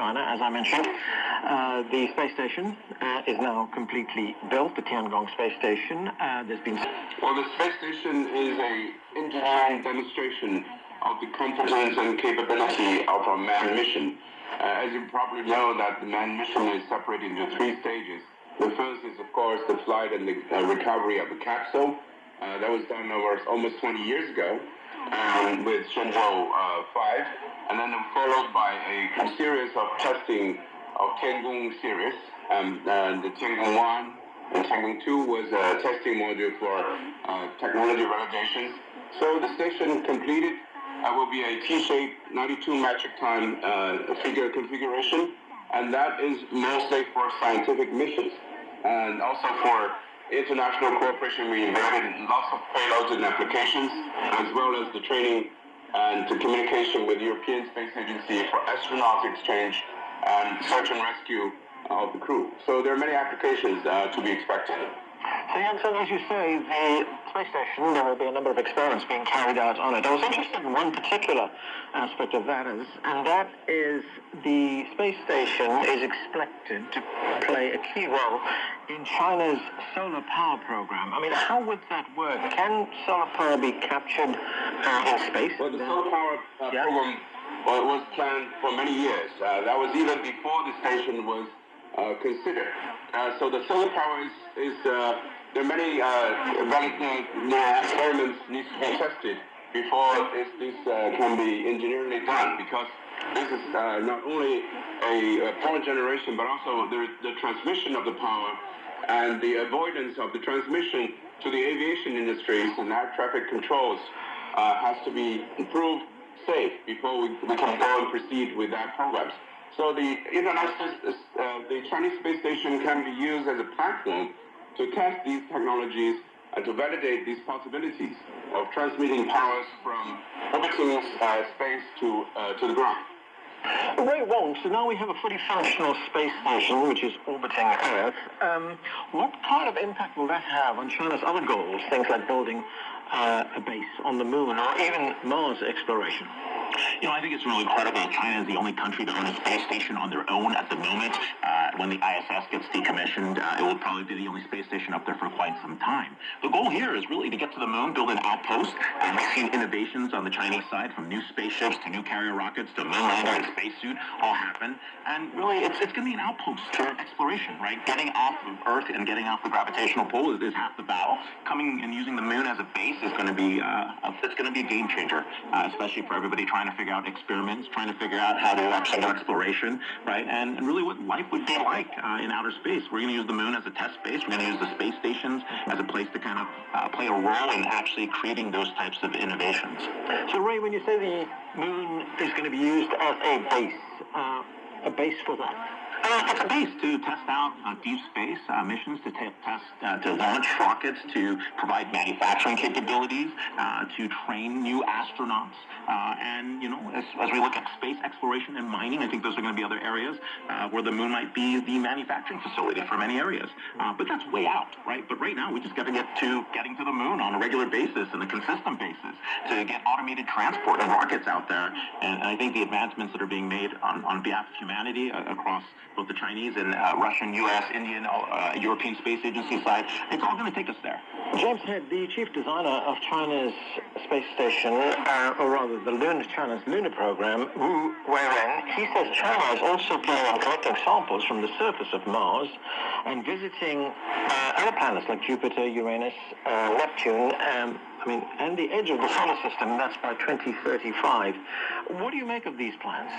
China, as I mentioned. The space station is now completely built, the Tiangong space station. Well, the space station is an engineering demonstration of the competence and capability of a manned mission. As you probably know, that the manned mission is separated into 3 stages. The first is, of course, the flight and the recovery of the capsule. That was done over almost 20 years ago with Shenzhou 5, and then followed by a series of testing of Tiangong series. The Tiangong 1 and Tiangong 2 was a testing module for technology validations. So the station completed will be a T-shaped 92 metric ton figure configuration, and that is mostly for scientific missions and also for international cooperation. We invited lots of payloads and applications, as well as the training and the communication with the European Space Agency for astronauts exchange and search and rescue of the crew. So there are many applications to be expected. So, Yansen, as you say, the space station, there will be a number of experiments being carried out on it. I was interested in one particular aspect of that, and that is the space station is expected to play a key role in China's solar power program. I mean, how would that work? Can solar power be captured in space? Well, the solar power program was planned for many years. That was even before the station was considered. So the solar power is there are many experiments need to be tested before this can be engineeringly done, because this is not only a power generation, but also the transmission of the power and the avoidance of the transmission to the aviation industries and air traffic controls has to be improved safe before we can go and proceed with that programs. So the Chinese space station can be used as a platform to test these technologies and to validate these possibilities of transmitting powers from orbiting space to the ground. Very well. So now we have a fully functional space station which is orbiting Earth. What kind of impact will that have on China's other goals, things like building a base on the moon or even Mars exploration? You know, I think it's really incredible. China is the only country to own a space station on their own at the moment. When the ISS gets decommissioned, it will probably be the only space station up there for quite some time. The goal here is really to get to the moon, build an outpost, and we've seen innovations on the Chinese side, from new spaceships to new carrier rockets to moon lander and spacesuit, all happen. And really, it's going to be an outpost for exploration, right? Getting off of Earth and getting off the gravitational pull is half the battle. Coming and using the moon as a base is going to be it's going to be a game changer, especially for everybody trying to figure out experiments, trying to figure out how to actually do exploration, right? And really what life would be like in outer space. We're going to use the moon as a test space. We're going to use the space stations as a place to kind of play a role in actually creating those types of innovations. So, Ray, when you say the moon is going to be used as a base for that? It's a base to test out deep space missions, to launch rockets, to provide manufacturing capabilities, to train new astronauts. And, you know, as we look at space exploration and mining, I think those are going to be other areas where the moon might be the manufacturing facility for many areas. But that's way out, right? But right now, we just got to get to getting to the moon on a regular basis and a consistent basis to get automated transport and rockets out there. And I think the advancements that are being made on behalf of humanity across both the Chinese and Russian, U.S., Indian, European Space Agency side, it's all going to take us there. James Head, the chief designer of China's space station, or rather China's lunar program, Wu Weiren, he says China is also planning on collecting samples from the surface of Mars and visiting other planets like Jupiter, Uranus, Neptune, and the edge of the solar system. That's by 2035. What do you make of these plans?